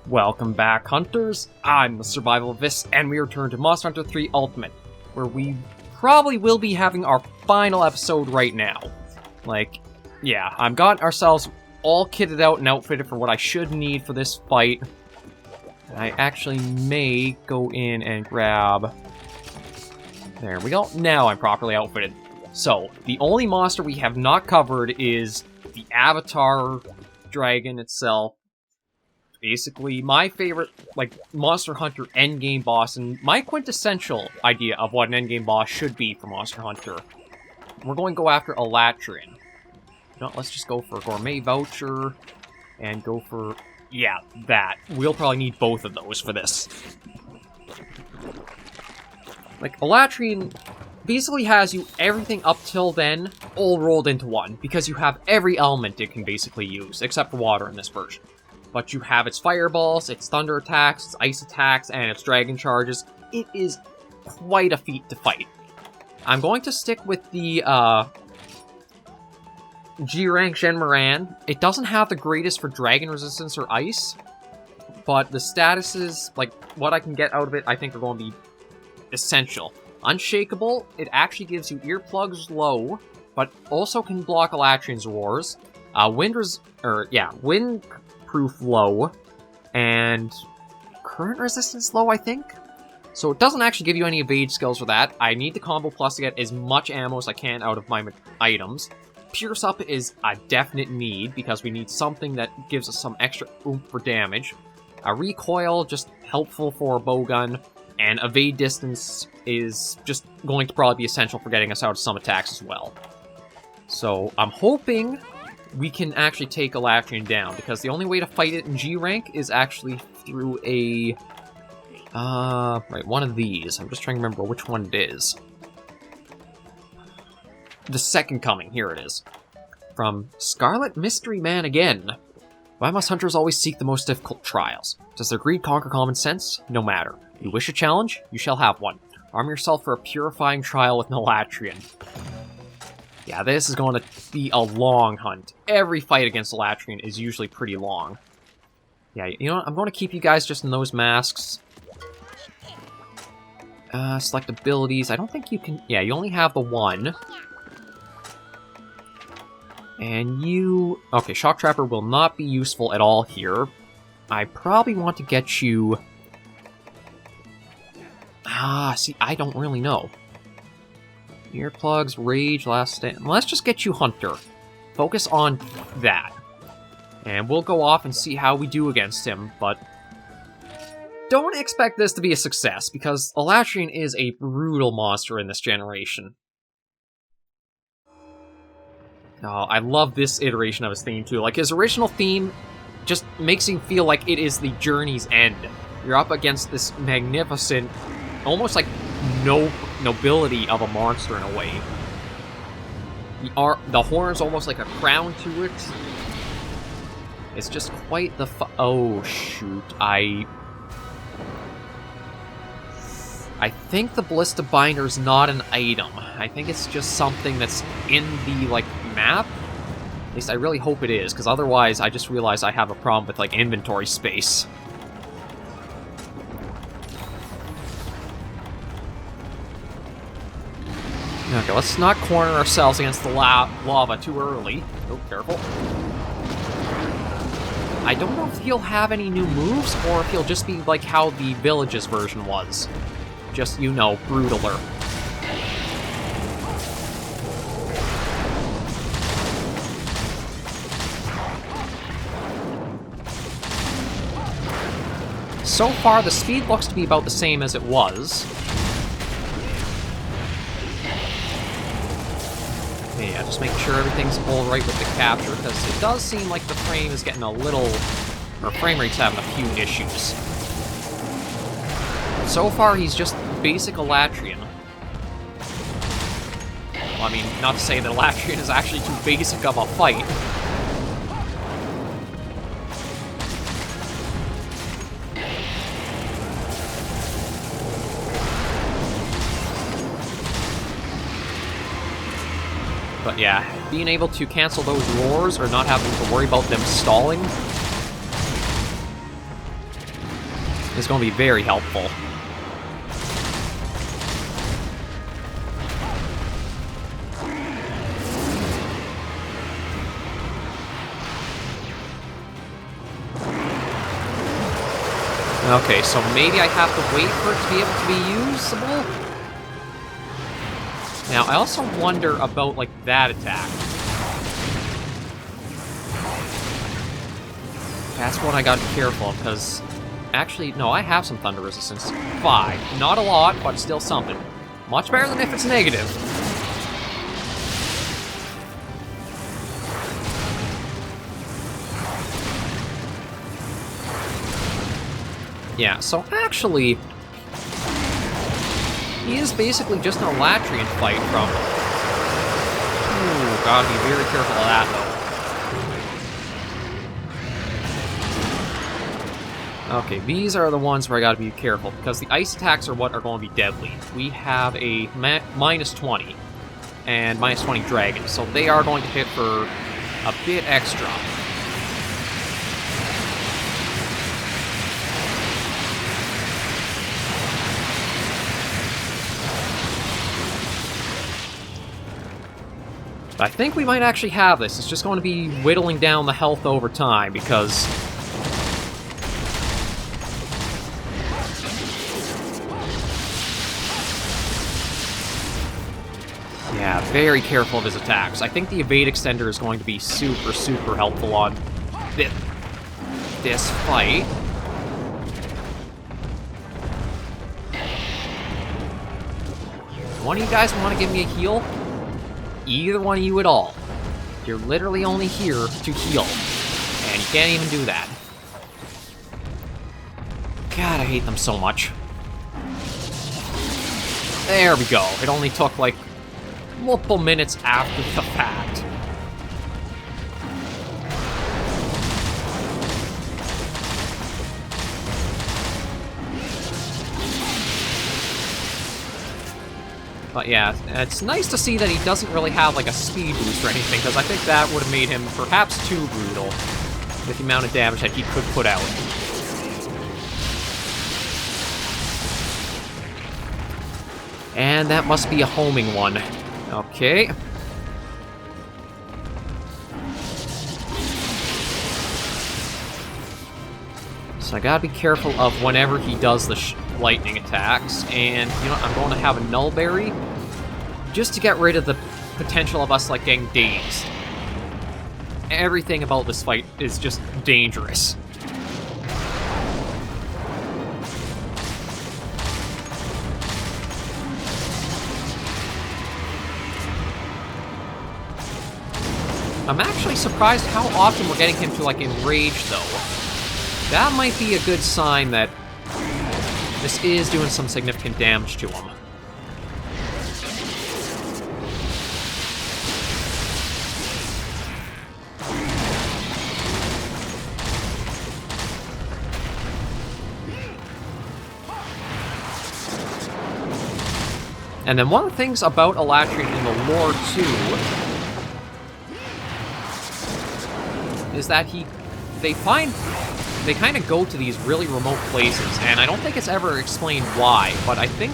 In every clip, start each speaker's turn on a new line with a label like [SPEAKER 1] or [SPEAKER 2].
[SPEAKER 1] Welcome back, hunters! I'm the SurvivalVis, and we return to Monster Hunter 3 Ultimate, where we probably will be having our final episode right now. Yeah, I've got ourselves all kitted out and outfitted for what I should need for this fight. I actually may go in and grab... There we go. Now I'm properly outfitted. So, the only monster we have not covered is the Avatar dragon itself. Basically, my favorite, Monster Hunter endgame boss, and my quintessential idea of what an endgame boss should be for Monster Hunter. We're going to go after Alatreon. No, let's just go for a Gourmet Voucher, and go for, yeah, that. We'll probably need both of those for this. Alatreon basically has you everything up till then all rolled into one, because you have every element it can basically use, except for water in this version. But you have its fireballs, its thunder attacks, its ice attacks, and its dragon charges. It is quite a feat to fight. I'm going to stick with the G-Rank Shenmuran. It doesn't have the greatest for dragon resistance or ice, but the statuses, what I can get out of it, I think are going to be essential. Unshakable, it actually gives you earplugs low, but also can block Alatreon's roars. Windproof low, and current resistance low, I think? So it doesn't actually give you any evade skills for that. I need the combo plus to get as much ammo as I can out of my items. Pierce up is a definite need, because we need something that gives us some extra oomph for damage. Recoil, just helpful for a bowgun, and evade distance is just going to probably be essential for getting us out of some attacks as well. So I'm hoping we can actually take Alatreon down, because the only way to fight it in G-Rank is actually through a... one of these. I'm just trying to remember which one it is. The Second Coming, here it is. From Scarlet Mystery Man again. Why must hunters always seek the most difficult trials? Does their greed conquer common sense? No matter. You wish a challenge? You shall have one. Arm yourself for a purifying trial with an Alatreon. Yeah, this is going to be a long hunt. Every fight against Alatreon is usually pretty long. Yeah, you know what? I'm going to keep you guys just in those masks. Select abilities. I don't think you can... Yeah, you only have the one. And you... Okay, Shock Trapper will not be useful at all here. I probably want to get you... see, I don't really know. Earplugs, Rage, Last Stand... Let's just get you Hunter. Focus on that. And we'll go off and see how we do against him, but... Don't expect this to be a success, because Alatreon is a brutal monster in this generation. Oh, I love this iteration of his theme, too. His original theme just makes him feel like it is the journey's end. You're up against this magnificent, almost nobility of a monster in a way. The horn's almost like a crown to it. It's just quite the oh, shoot. I think the Ballista Binder's not an item. I think it's just something that's in the, map. At least I really hope it is, because otherwise I just realized I have a problem with, inventory space. Okay, let's not corner ourselves against the lava too early. Oh, careful. I don't know if he'll have any new moves, or if he'll just be like how the Village's version was. Just, brutaler. So far, the speed looks to be about the same as it was. Yeah, just making sure everything's alright with the capture, because it does seem like the frame is getting a little... Or frame rate's having a few issues. So far, he's just basic Alatreon. Well, I mean, not to say that Alatreon is actually too basic of a fight. But yeah, being able to cancel those roars or not having to worry about them stalling is going to be very helpful. Okay, so maybe I have to wait for it to be able to be usable? Now, I also wonder about, like, that attack. That's one I gotta be careful of, because... Actually, no, I have some thunder resistance. 5. Not a lot, but still something. Much better than if it's negative. Yeah, so actually, he is basically just an Alatreon fight from... Ooh, gotta be very careful of that, though. Okay, these are the ones where I gotta be careful, because the ice attacks are what are going to be deadly. We have a minus 20, and minus 20 dragon, so they are going to hit for a bit extra. I think we might actually have this. It's just going to be whittling down the health over time, because... Yeah, very careful of his attacks. I think the evade extender is going to be super, super helpful on this fight. One of you guys want to give me a heal? Either one of you at all. You're literally only here to heal. And you can't even do that. God, I hate them so much. There we go. It only took, like, multiple minutes after the fact. But yeah, it's nice to see that he doesn't really have like a speed boost or anything, because I think that would have made him perhaps too brutal with the amount of damage that he could put out. And that must be a homing one. Okay. So I gotta be careful of whenever he does the lightning attacks, and you know, I'm going to have a Nullberry just to get rid of the potential of us like getting dazed. Everything about this fight is just dangerous. I'm actually surprised how often we're getting him to like enrage though. That might be a good sign that this is doing some significant damage to him. And then one of the things about Alatreon in the lore, too, is that they kind of go to these really remote places, and I don't think it's ever explained why, but I think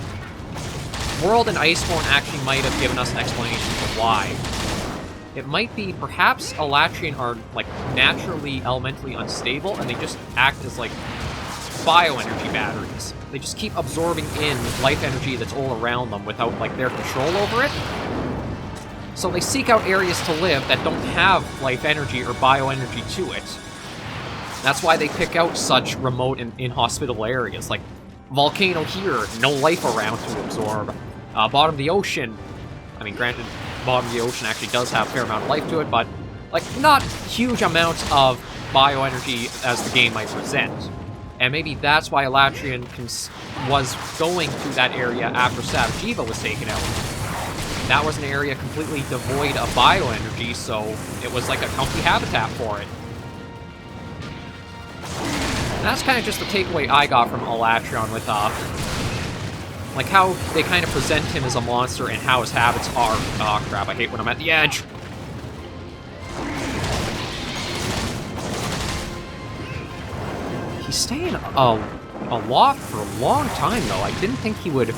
[SPEAKER 1] World and Iceborne actually might have given us an explanation for why. It might be perhaps Alatreon are, like, naturally elementally unstable, and they just act as, like, bioenergy batteries. They just keep absorbing in life energy that's all around them without, like, their control over it. So they seek out areas to live that don't have life energy or bioenergy to it. That's why they pick out such remote and inhospitable areas, like volcano here, no life around to absorb. Bottom of the ocean, I mean, granted, bottom of the ocean actually does have a fair amount of life to it, but, like, not huge amounts of bioenergy as the game might present. And maybe that's why Alatreon was going to that area after Savage Eva was taken out. That was an area completely devoid of bioenergy, so it was like a comfy habitat for it. And that's kind of just the takeaway I got from Alateron with, like, how they kind of present him as a monster and how his habits are. Oh, crap, I hate when I'm at the edge. He's staying... Oh, aloft for a long time, though. I didn't think he would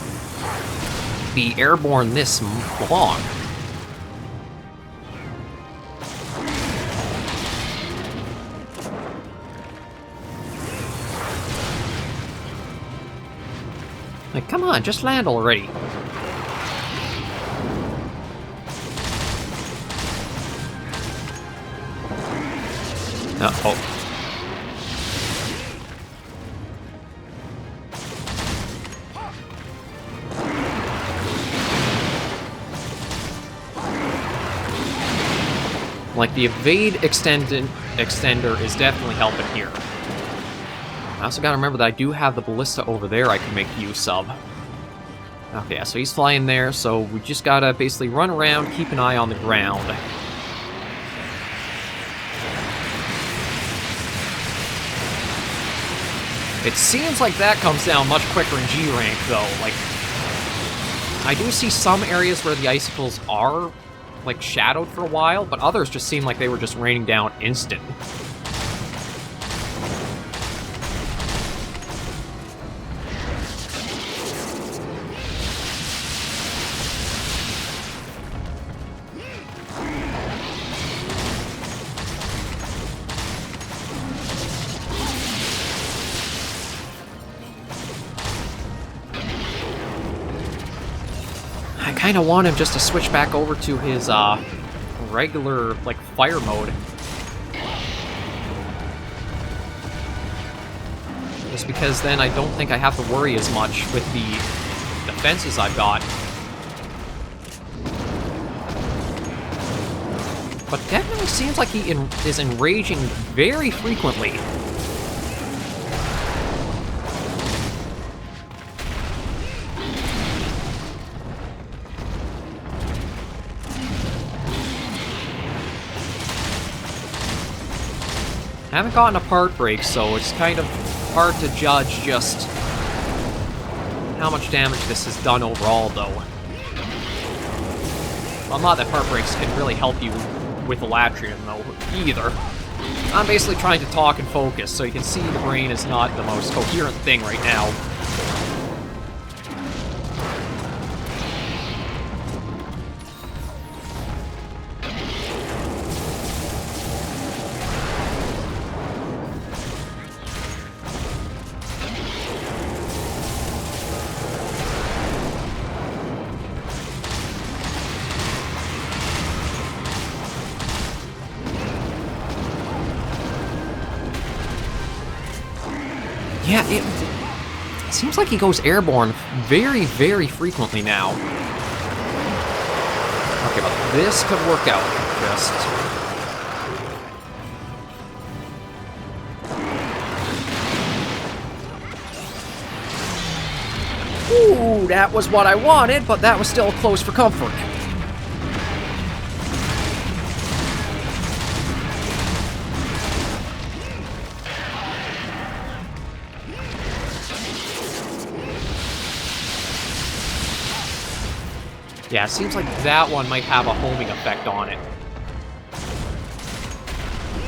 [SPEAKER 1] be airborne this long. Like, come on, just land already. Uh-oh. Like, the evade extender is definitely helping here. I also gotta remember that I do have the ballista over there I can make use of. Okay, so he's flying there, so we just gotta basically run around, keep an eye on the ground. It seems like that comes down much quicker in G rank, though. Like, I do see some areas where the icicles are, like, shadowed for a while, but others just seem like they were just raining down instant. I kind of want him just to switch back over to his regular, like, fire mode. Just because then I don't think I have to worry as much with the defenses I've got. But definitely seems like he is enraging very frequently. I haven't gotten a part break, so it's kind of hard to judge just how much damage this has done overall, though. Well, not that part breaks can really help you with Alatreon, though, either. I'm basically trying to talk and focus, so you can see the brain is not the most coherent thing right now. Yeah, it seems like he goes airborne very, very frequently now. Okay, but this could work out. Just... Ooh, that was what I wanted, but that was still close for comfort. Yeah, it seems like that one might have a homing effect on it.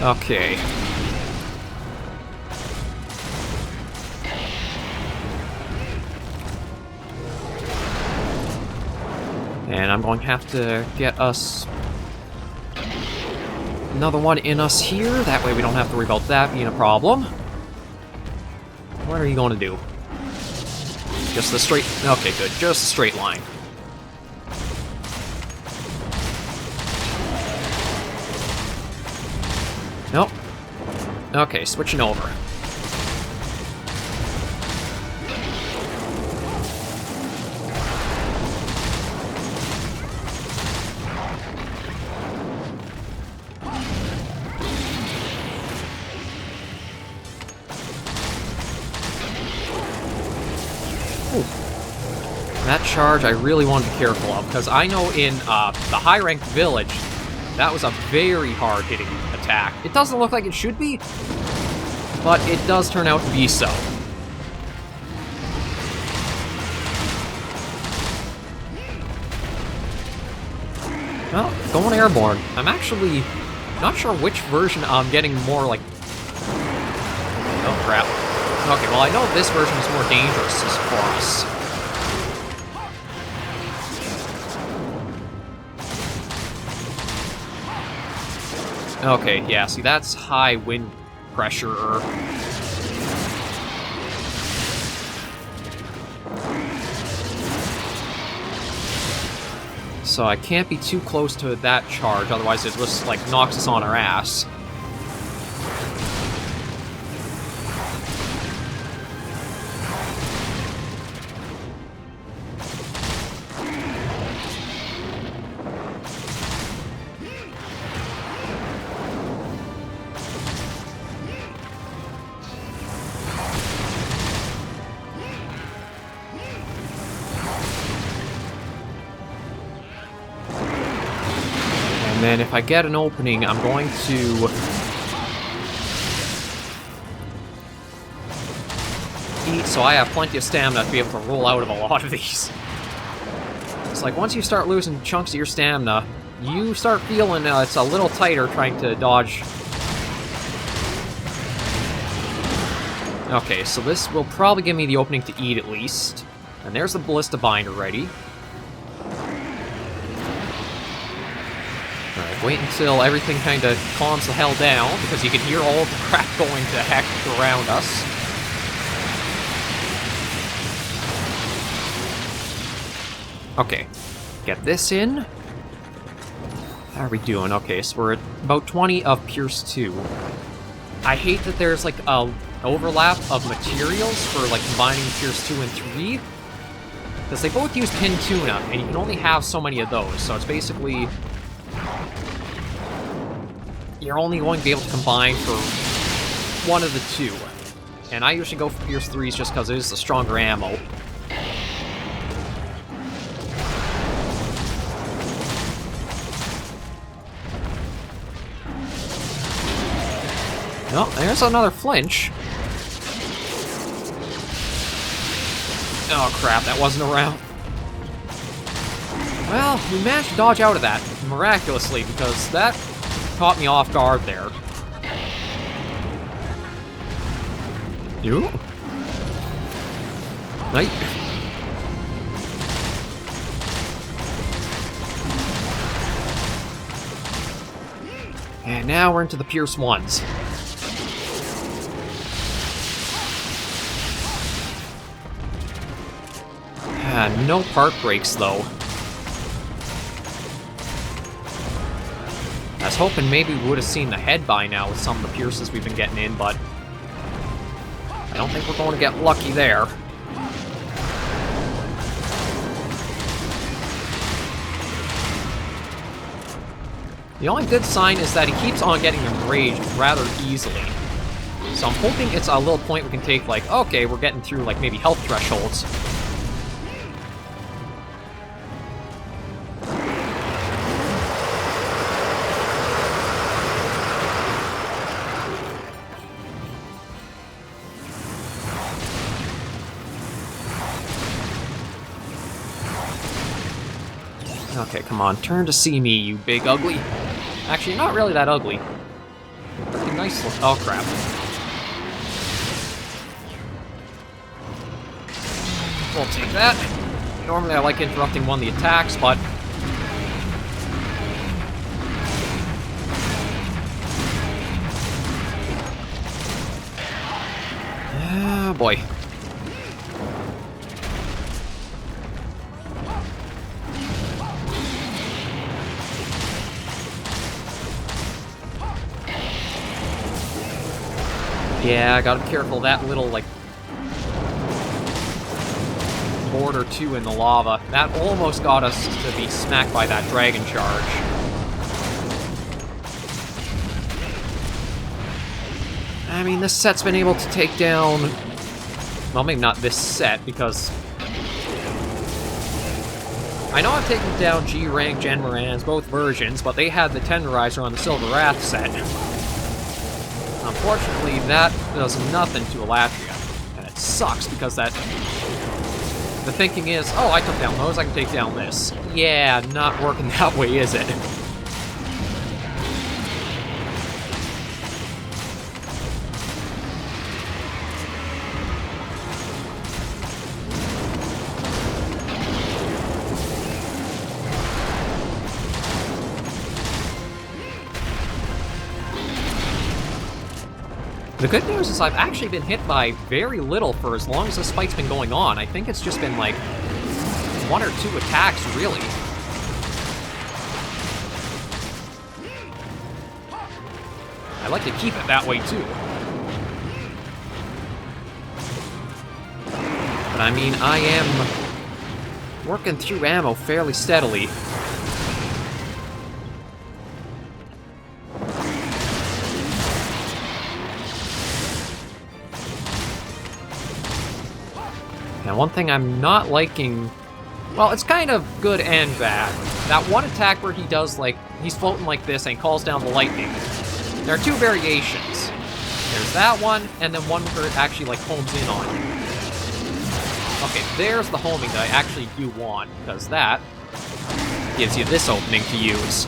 [SPEAKER 1] Okay. And I'm going to have to get us another one in us here. That way we don't have to worry about that being a problem. What are you going to do? Just the straight... Okay, good. Just a straight line. Nope. Okay, switching over. Ooh. That charge I really want to be careful of, because I know in the high-ranked village, that was a very hard-hitting attack. It doesn't look like it should be, but it does turn out to be so. Well, going airborne. I'm actually not sure which version I'm getting more like... Oh, crap. Okay, well I know this version is more dangerous for us. Okay, yeah, see that's high wind pressure. So I can't be too close to that charge, otherwise it just, like, knocks us on our ass. And then if I get an opening, I'm going to eat so I have plenty of stamina to be able to roll out of a lot of these. It's like once you start losing chunks of your stamina, you start feeling it's a little tighter trying to dodge. Okay, so this will probably give me the opening to eat at least. And there's the Ballista Binder ready. Alright, wait until everything kind of calms the hell down, because you can hear all the crap going to heck around us. Okay, get this in. How are we doing? Okay, so we're at about 20 of Pierce 2. I hate that there's like a overlap of materials for like combining Pierce 2 and 3. Because they both use pin tuna, and you can only have so many of those, so it's basically you're only going to be able to combine for one of the two. And I usually go for Pierce 3s just because it is the stronger ammo. Oh, there's another flinch. Oh crap, that wasn't around. Well, we managed to dodge out of that, miraculously, because that caught me off guard there. You? Right. And now we're into the Pierce 1s. No part breaks, though. I was hoping maybe we would have seen the head by now with some of the Pierces we've been getting in, but I don't think we're going to get lucky there. The only good sign is that he keeps on getting enraged rather easily. So I'm hoping it's a little point we can take, like, okay, we're getting through, like, maybe health thresholds. Okay, come on, turn to see me, you big ugly. Actually, you're not really that ugly. You're pretty nice look. Oh, crap. We'll take that. Normally I like interrupting one of the attacks, but... oh, boy. Yeah, I gotta be careful of that little, like, board or two in the lava. That almost got us to be smacked by that dragon charge. I mean, this set's been able to take down... well, maybe not this set, because... I know I've taken down G-Rank Gen Morans, both versions, but they had the Tenderizer on the Silver Wrath set. Unfortunately, that does nothing to Alatreon, and it sucks because that... the thinking is, oh, I took down those, I can take down this. Yeah, not working that way, is it? The good news is I've actually been hit by very little for as long as this fight's been going on. I think it's just been like 1 or 2 attacks, really. I like to keep it that way, too. But I mean, I am working through ammo fairly steadily. Now, one thing I'm not liking... Well, it's kind of good and bad. That one attack where he does, like, he's floating like this and he calls down the lightning. There are 2 variations. There's that one, and then one where it actually, like, homes in on you. Okay, there's the homing that I actually do want, because that gives you this opening to use.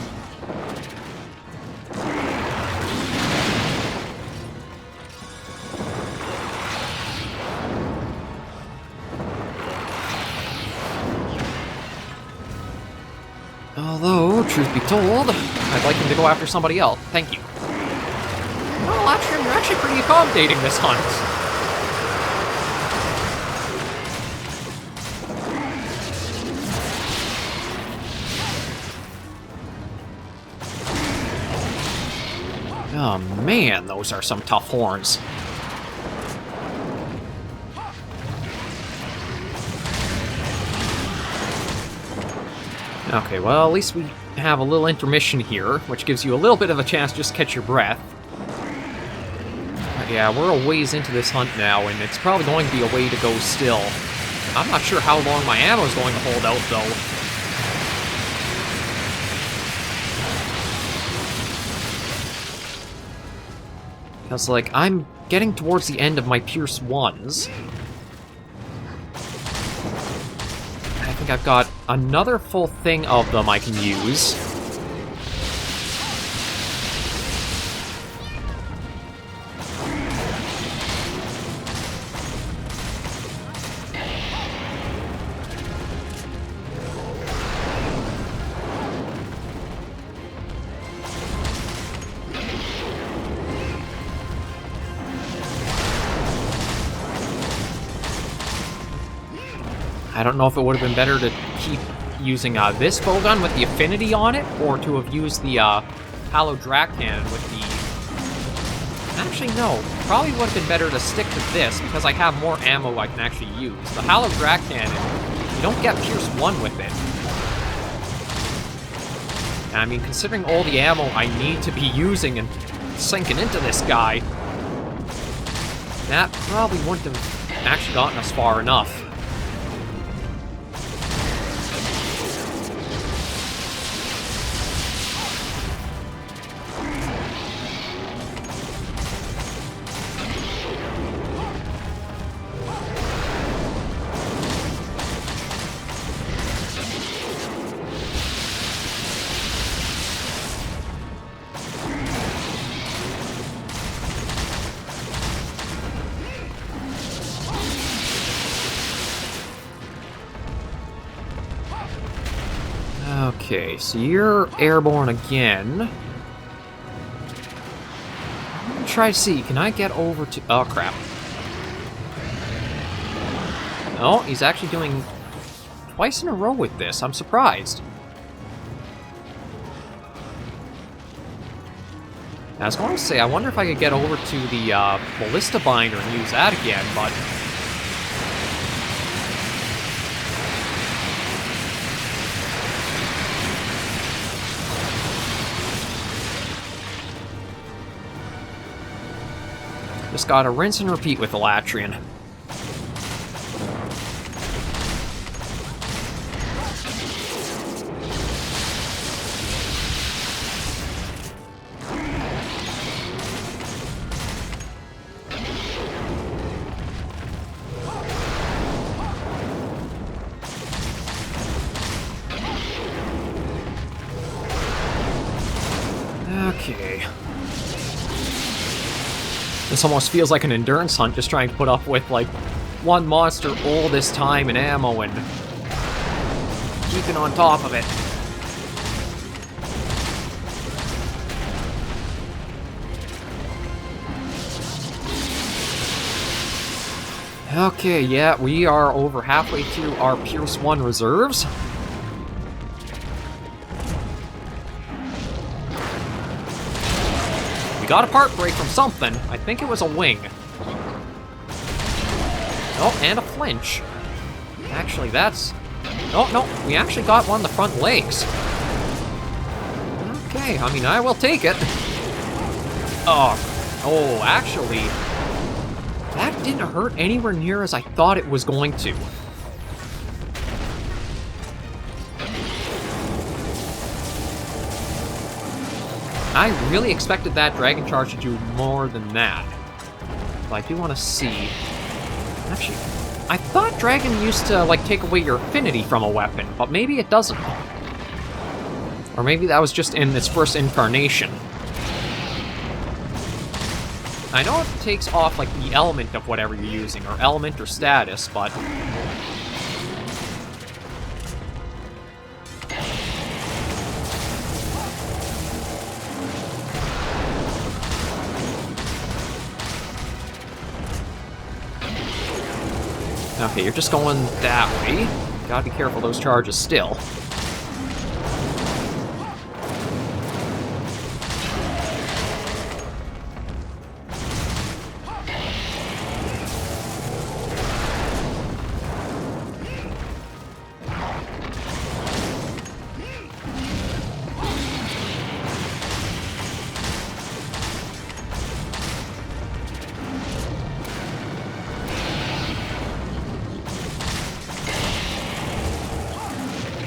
[SPEAKER 1] Although, truth be told, I'd like him to go after somebody else. Thank you. Well, Alatreon, you're actually pretty accommodating this hunt. Oh man, those are some tough horns. Okay, well, at least we have a little intermission here, which gives you a little bit of a chance to just catch your breath. But yeah, we're a ways into this hunt now, and it's probably going to be a way to go still. I'm not sure how long my ammo is going to hold out, though. Because, like, I'm getting towards the end of my Pierce 1s. I think I've got another full thing of them I can use. I don't know if it would have been better to keep using this bowgun with the affinity on it, or to have used the Alatreon with the... Actually, no. Probably would have been better to stick to this, because I have more ammo I can actually use. The Alatreon, you don't get Pierce 1 with it. And I mean, considering all the ammo I need to be using and sinking into this guy, that probably wouldn't have actually gotten us far enough. Okay, so you're airborne again. I'm gonna try to see, can I get over to... Oh, crap. Oh, he's actually doing twice in a row with this. I'm surprised. I was going to say, I wonder if I could get over to the ballista binder and use that again, but... Just gotta rinse and repeat with Alatreon. Okay. This almost feels like an endurance hunt, just trying to put up with, like, one monster all this time and ammo and keeping on top of it. Okay, yeah, we are over halfway through our Pierce 1 reserves. We got a part break from something. I think it was a wing. Oh, and a flinch. Actually, that's... Oh, no, we actually got one of the front legs. Okay, I mean, I will take it. Oh, actually, that didn't hurt anywhere near as I thought it was going to. I really expected that Dragon Charge to do more than that. But I do want to see. Actually, I thought Dragon used to, like, take away your affinity from a weapon, but maybe it doesn't. Or maybe that was just in its first incarnation. I know it takes off, like, the element of whatever you're using, or element or status, but... Okay, you're just going that way. Gotta be careful of those charges still.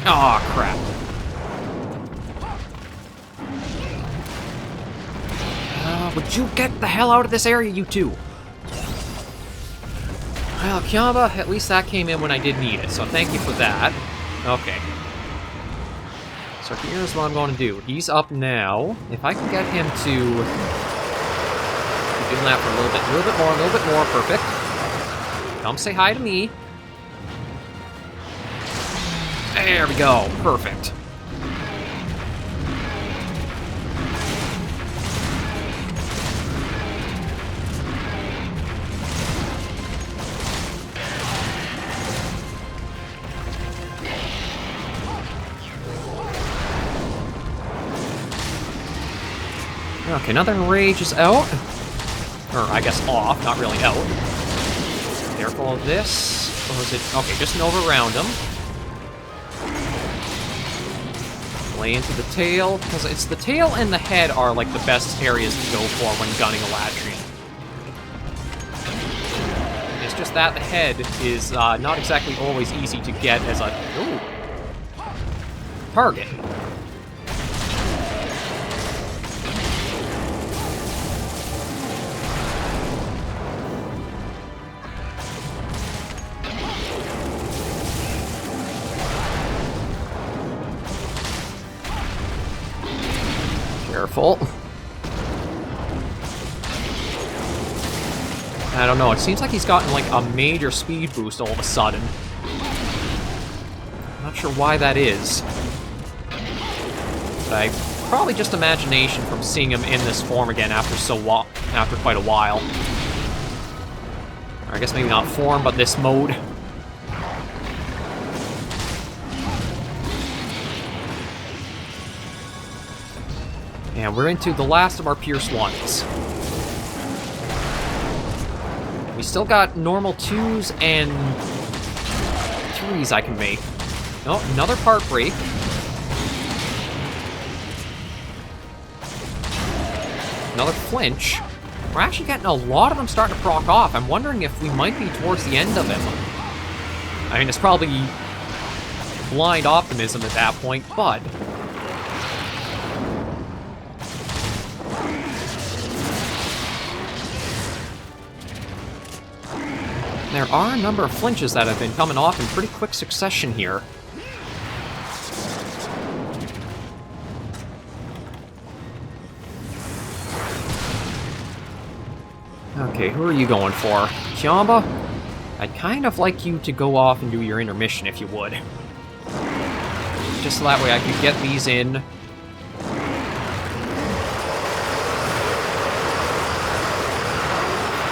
[SPEAKER 1] Aw, crap. Would you get the hell out of this area, you two? Well, Kiamba, at least that came in when I did need it, so thank you for that. Okay. So here's what I'm going to do. He's up now. If I can get him to... keep doing that for a little bit more, perfect. Come say hi to me. There we go, perfect. Okay, another rage is out. Or, I guess off, not really out. Careful of this. Or is it... Okay, just Nova around him. Play into the tail, because it's the tail and the head are like the best areas to go for when gunning Alatreon. It's just that the head is not exactly always easy to get as a target. Careful. I don't know, it seems like he's gotten like a major speed boost all of a sudden. I'm not sure why that is. But probably just imagination from seeing him in this form again after quite a while. Or I guess maybe not form, but this mode. And we're into the last of our Pierce 1s. We still got normal 2s and 3s I can make. Oh, another part break. Another flinch. We're actually getting a lot of them starting to proc off. I'm wondering if we might be towards the end of him. I mean, it's probably blind optimism at that point, but... There are a number of flinches that have been coming off in pretty quick succession here. Okay, who are you going for? Kiamba? I'd kind of like you to go off and do your intermission if you would. Just so that way I could get these in.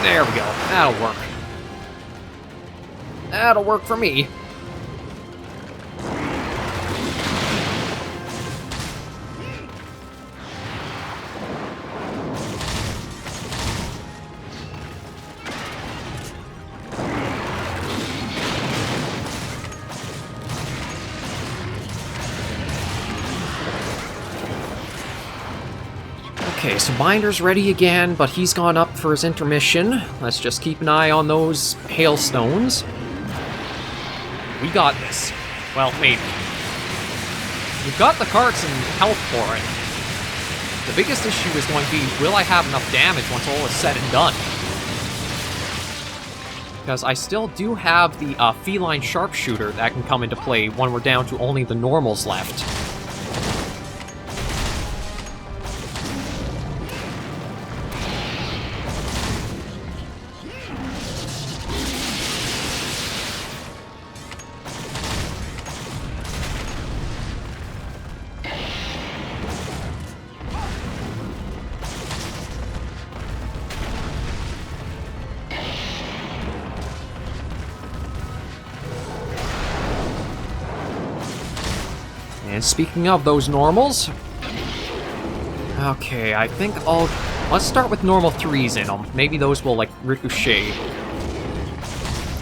[SPEAKER 1] There we go. That'll work. That'll work for me. Okay, so Binder's ready again, but he's gone up for his intermission. Let's just keep an eye on those hailstones. We got this. Well, maybe. We've got the carts and health for it. The biggest issue is going to be, will I have enough damage once all is said and done? Because I still do have the feline sharpshooter that can come into play when we're down to only the normals left. And speaking of those normals, okay, I think let's start with normal 3s in them. Maybe those will, like, ricochet,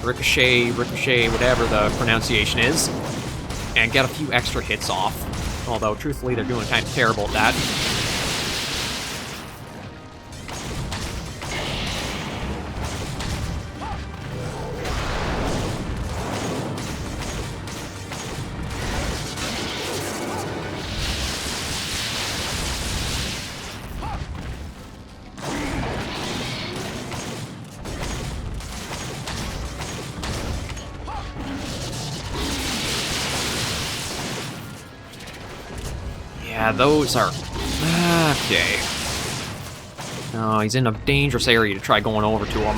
[SPEAKER 1] whatever the pronunciation is, and get a few extra hits off. Although, truthfully, they're doing kind of terrible at that. Yeah, those are... okay. Oh, he's in a dangerous area to try going over to him.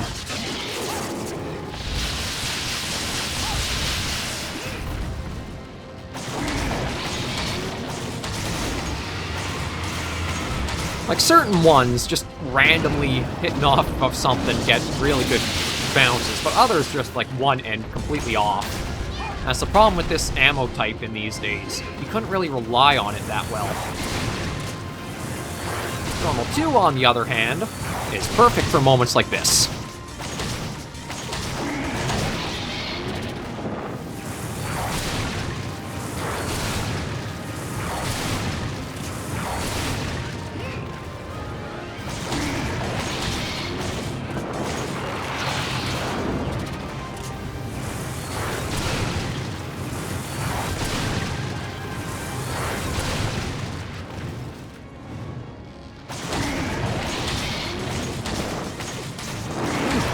[SPEAKER 1] Like, certain ones, just randomly hitting off of something get really good bounces, but others just, like, one end completely off. That's the problem with this ammo type in these days. You couldn't really rely on it that well. Normal 2, on the other hand, is perfect for moments like this.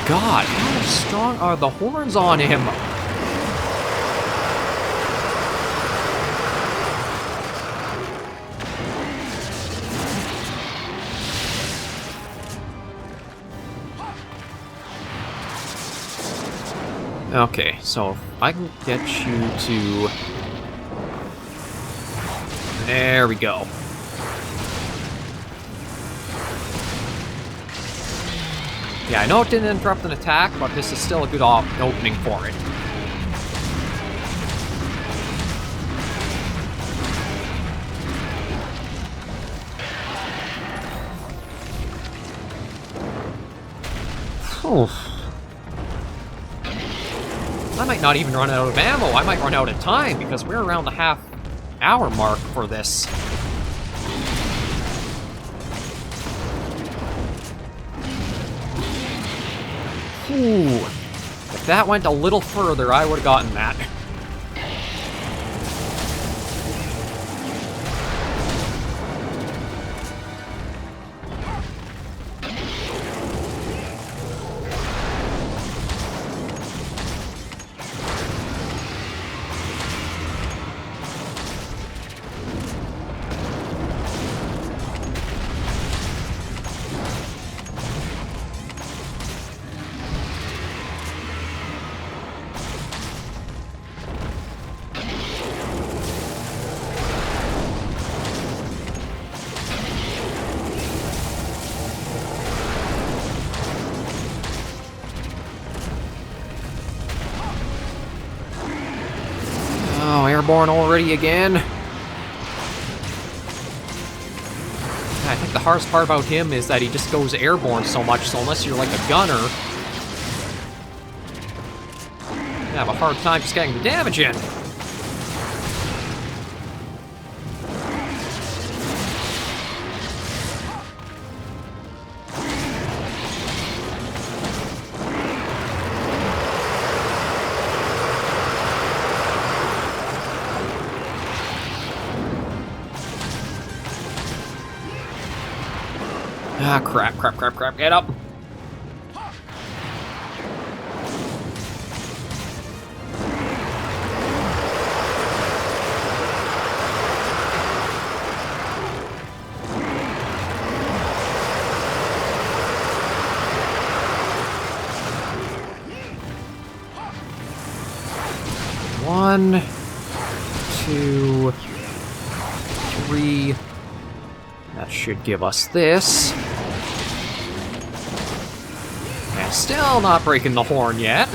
[SPEAKER 1] God, how strong are the horns on him? Okay, so if I can get you to... There we go. Yeah, I know it didn't interrupt an attack, but this is still a good opening for it. Oof. I might not even run out of ammo. I might run out of time, because we're around the half-hour mark for this. Ooh. If that went a little further, I would have gotten that. airborne already again. I think the hardest part about him is that he just goes airborne so much, so unless you're like a gunner, you have a hard time just getting the damage in. Ah, crap, crap, crap, crap, get up! One, two, three. That should give us this. And still not breaking the horn yet.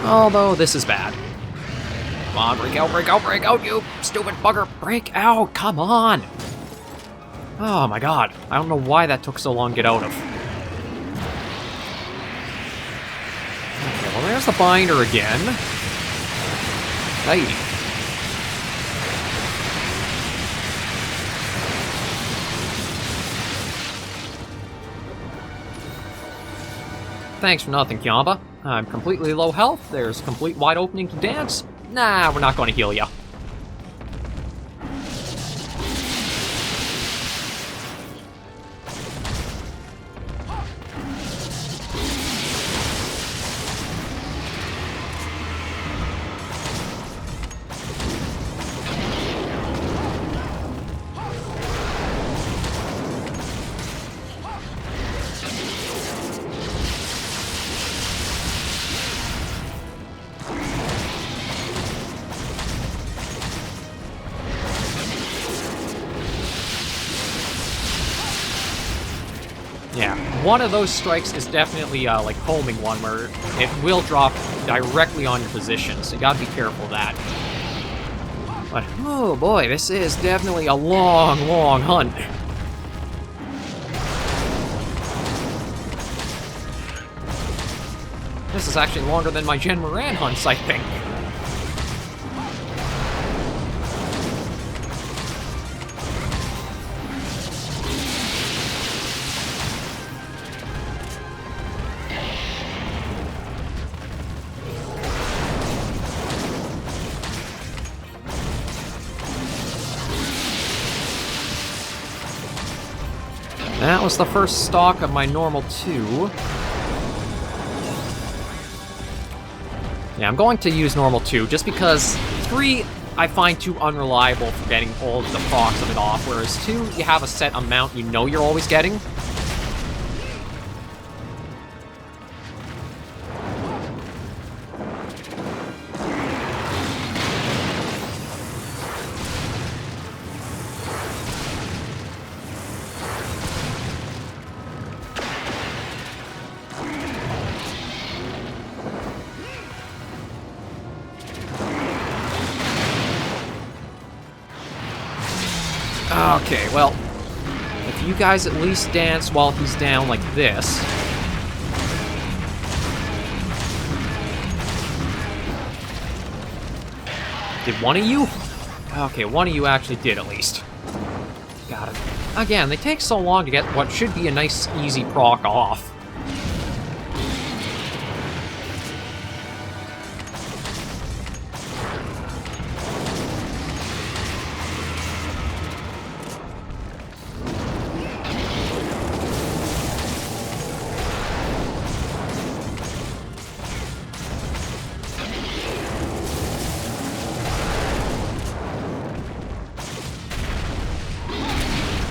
[SPEAKER 1] Although this is bad. Come on, break out, you stupid bugger! Break out, come on! Oh my god, I don't know why that took so long to get out of. Okay, well there's the binder again. Hey. Thanks for nothing, Kiamba. I'm completely low health, there's complete wide opening to dance. Nah, we're not going to heal ya. Yeah, one of those strikes is definitely like homing one, where it will drop directly on your position, so you gotta be careful of that. But, oh boy, this is definitely a long, long hunt. This is actually longer than my Gen Moran hunts, I think. That was the first stock of my normal 2. Yeah, I'm going to use normal 2, just because 3 I find too unreliable for getting all of the procs of it off, whereas 2, you have a set amount you know you're always getting. Okay, well, if you guys at least dance while he's down like this. Did one of you? Okay, one of you actually did at least. Got it. Again, they take so long to get what should be a nice, easy proc off.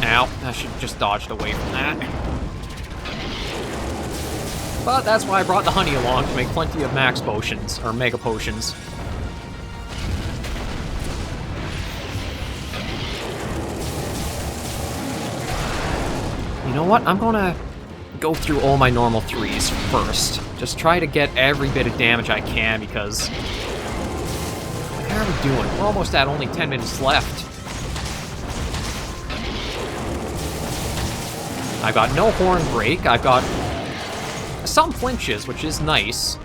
[SPEAKER 1] Ow, I should have just dodged away from that. But that's why I brought the honey along, to make plenty of max potions, or mega potions. You know what? I'm gonna go through all my normal 3s first. Just try to get every bit of damage I can, because... How are we doing? We're almost at only 10 minutes left. I've got no horn break. I've got some flinches, which is nice.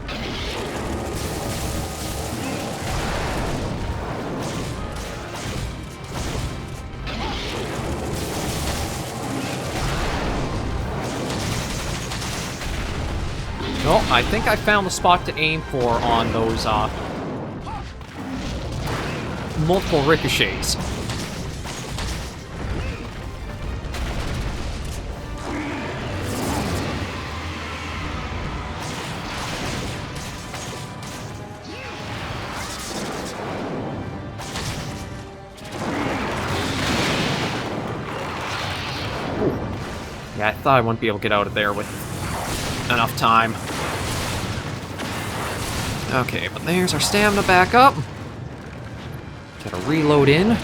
[SPEAKER 1] Oh, I think I found the spot to aim for on those, multiple ricochets. Ooh. Yeah, I thought I wouldn't be able to get out of there with enough time. Okay, but there's our stamina back up. Get a reload in.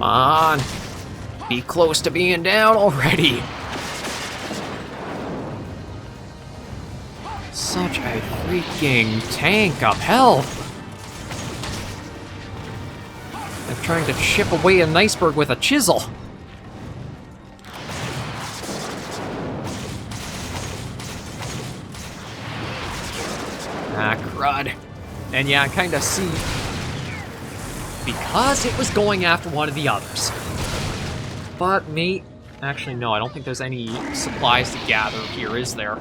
[SPEAKER 1] Come on. Be close to being down already. Such a freaking tank of health. I'm trying to chip away an iceberg with a chisel. Ah, crud. And yeah, I kind of see... Because it was going after one of the others. But me... Actually, no, I don't think there's any supplies to gather here, is there?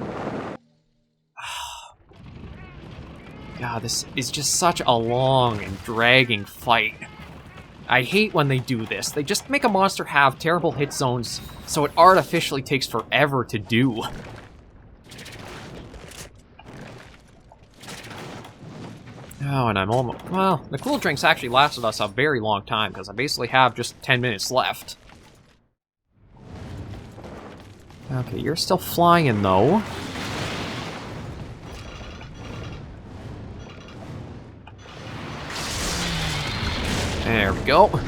[SPEAKER 1] God, this is just such a long and dragging fight. I hate when they do this. They just make a monster have terrible hit zones, so it artificially takes forever to do. Oh, and I'm almost... Well, the cool drinks actually lasted us a very long time, because I basically have just 10 minutes left. Okay, you're still flying, though. There we go.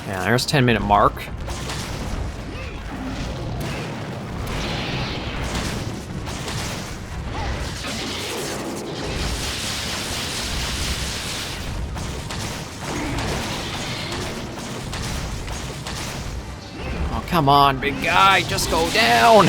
[SPEAKER 1] Yeah, there's 10-minute mark. Oh, come on, big guy, just go down!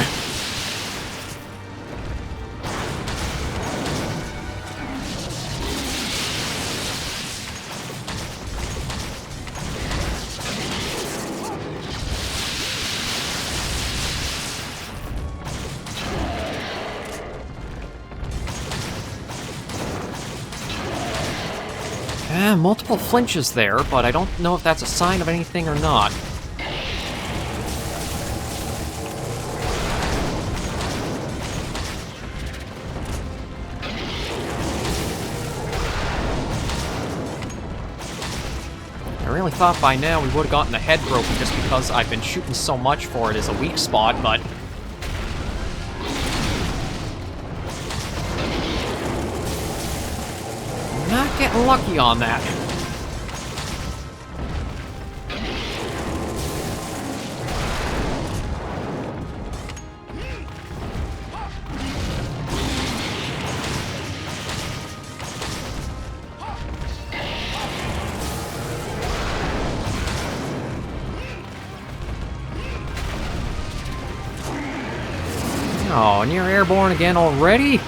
[SPEAKER 1] Multiple flinches there, but I don't know if that's a sign of anything or not. I really thought by now we would have gotten the head broken just because I've been shooting so much for it as a weak spot, but... Not getting lucky on that. Oh, and you're airborne again already?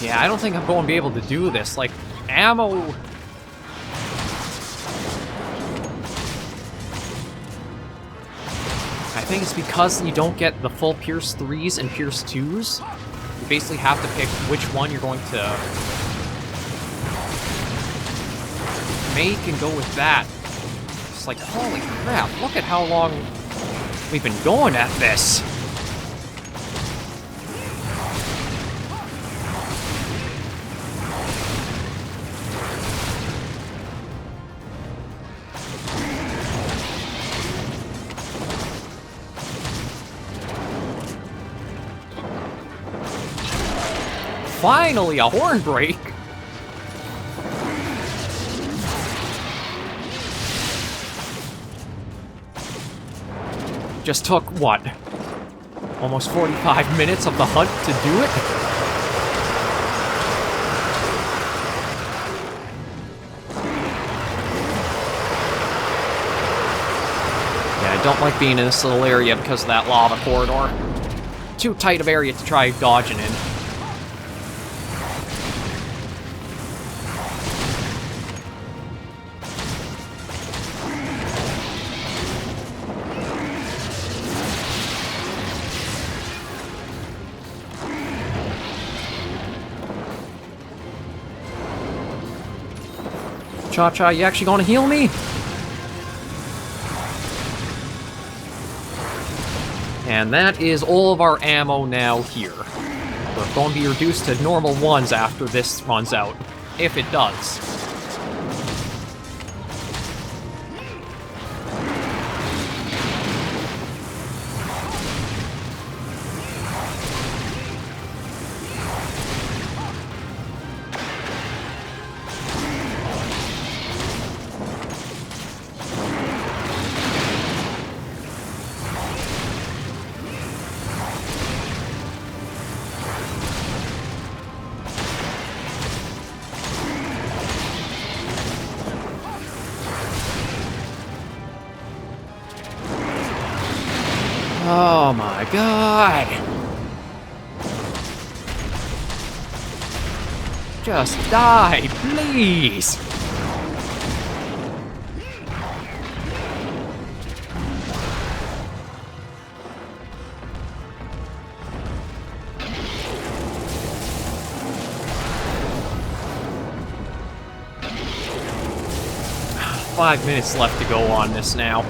[SPEAKER 1] Yeah, I don't think I'm going to be able to do this. Like, ammo... I think it's because you don't get the full Pierce 3s and Pierce 2s. You basically have to pick which one you're going to make and go with that. It's like, holy crap, look at how long we've been going at this. Finally, a horn break! Just took, what? Almost 45 minutes of the hunt to do it? Yeah, I don't like being in this little area because of that lava corridor. Too tight of area to try dodging in. Cha-Cha, you actually gonna heal me? And that is all of our ammo now here. We're going to be reduced to normal ones after this runs out. If it does. Oh my god! Just die, please! Five minutes left to go on this now.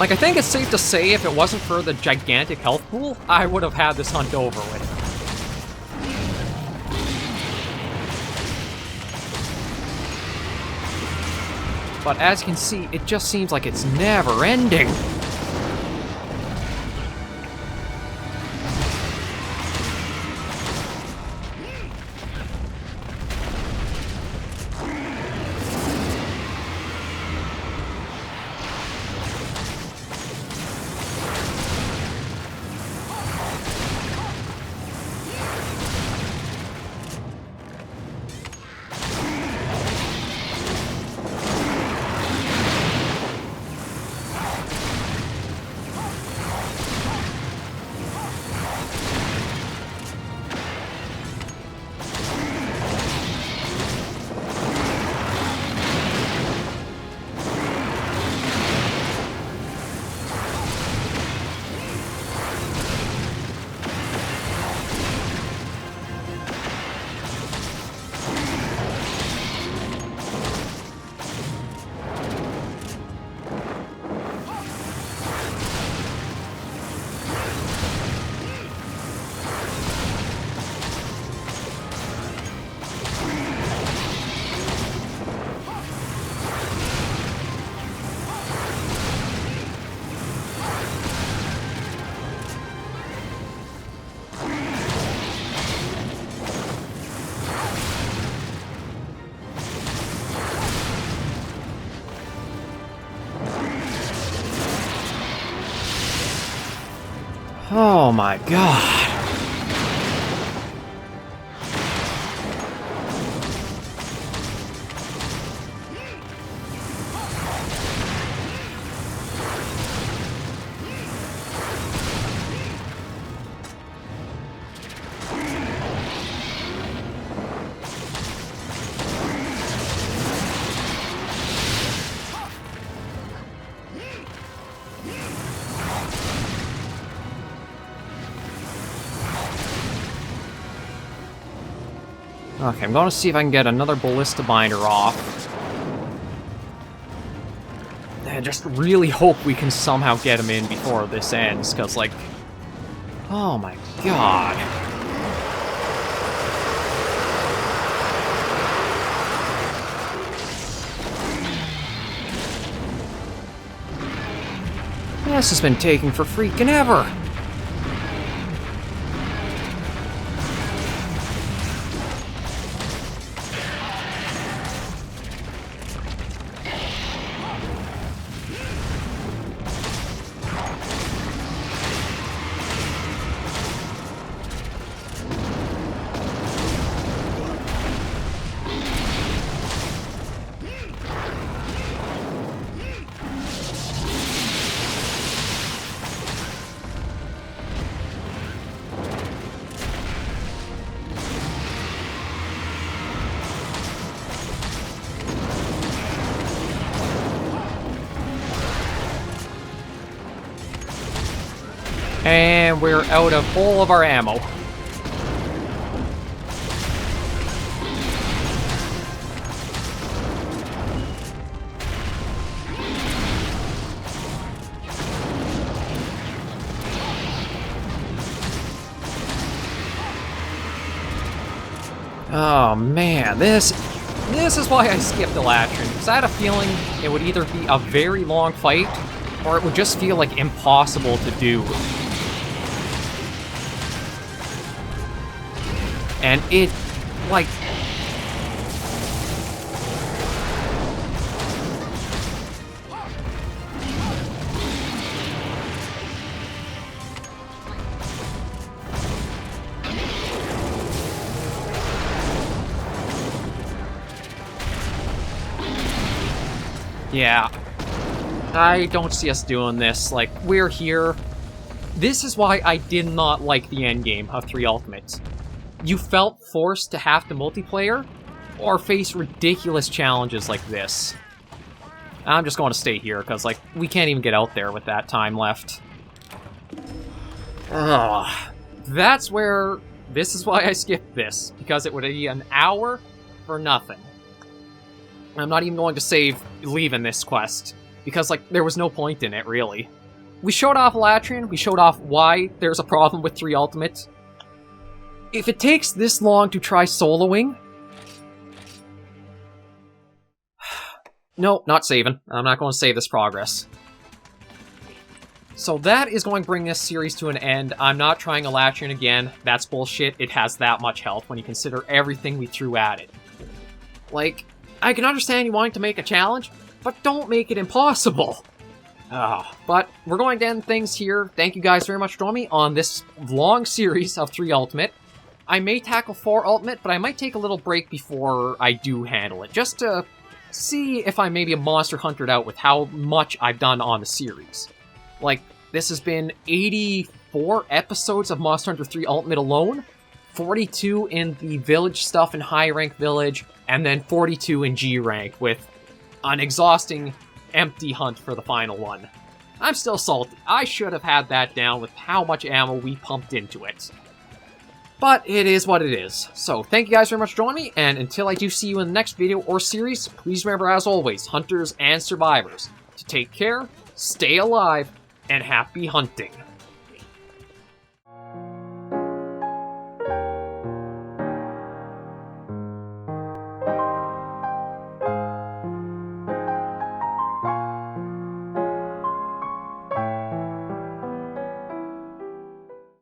[SPEAKER 1] Like, I think it's safe to say if it wasn't for the gigantic health pool, I would have had this hunt over with. But as you can see, it just seems like it's never ending. Oh my god. Okay, I'm gonna see if I can get another Ballista Binder off. And just really hope we can somehow get him in before this ends, because, like... Oh my god. This has been taking for freaking ever. And we're out of all of our ammo. Oh man, this is why I skipped Alatreon, because I had a feeling it would either be a very long fight, or it would just feel like impossible to do. And it, like... Yeah. I don't see us doing this. Like, we're here. This is why I did not like the endgame of 3 Ultimate. You felt forced to have to multiplayer, or face ridiculous challenges like this. I'm just going to stay here, because, like, we can't even get out there with that time left. Ugh. That's where... This is why I skipped this, because it would be an hour for nothing. I'm not even going to save leaving this quest, because, like, there was no point in it, really. We showed off Alateron, we showed off why there's a problem with 3 Ultimate. If it takes this long to try soloing... No, not saving. I'm not going to save this progress. So that is going to bring this series to an end. I'm not trying Alateron again. That's bullshit. It has that much health when you consider everything we threw at it. Like, I can understand you wanting to make a challenge, but don't make it impossible. But we're going to end things here. Thank you guys very much for joining me on this long series of 3 Ultimate. I may tackle 4 Ultimate, but I might take a little break before I do handle it, just to see if I maybe a monster huntered out with how much I've done on the series. Like, this has been 84 episodes of Monster Hunter 3 Ultimate alone, 42 in the village stuff in high rank village, and then 42 in G rank with an exhausting empty hunt for the final one. I'm still salty. I should have had that down with how much ammo we pumped into it. But it is what it is. So thank you guys very much for joining me, and until I do see you in the next video or series, please remember, as always, hunters and survivors, to take care, stay alive, and happy hunting.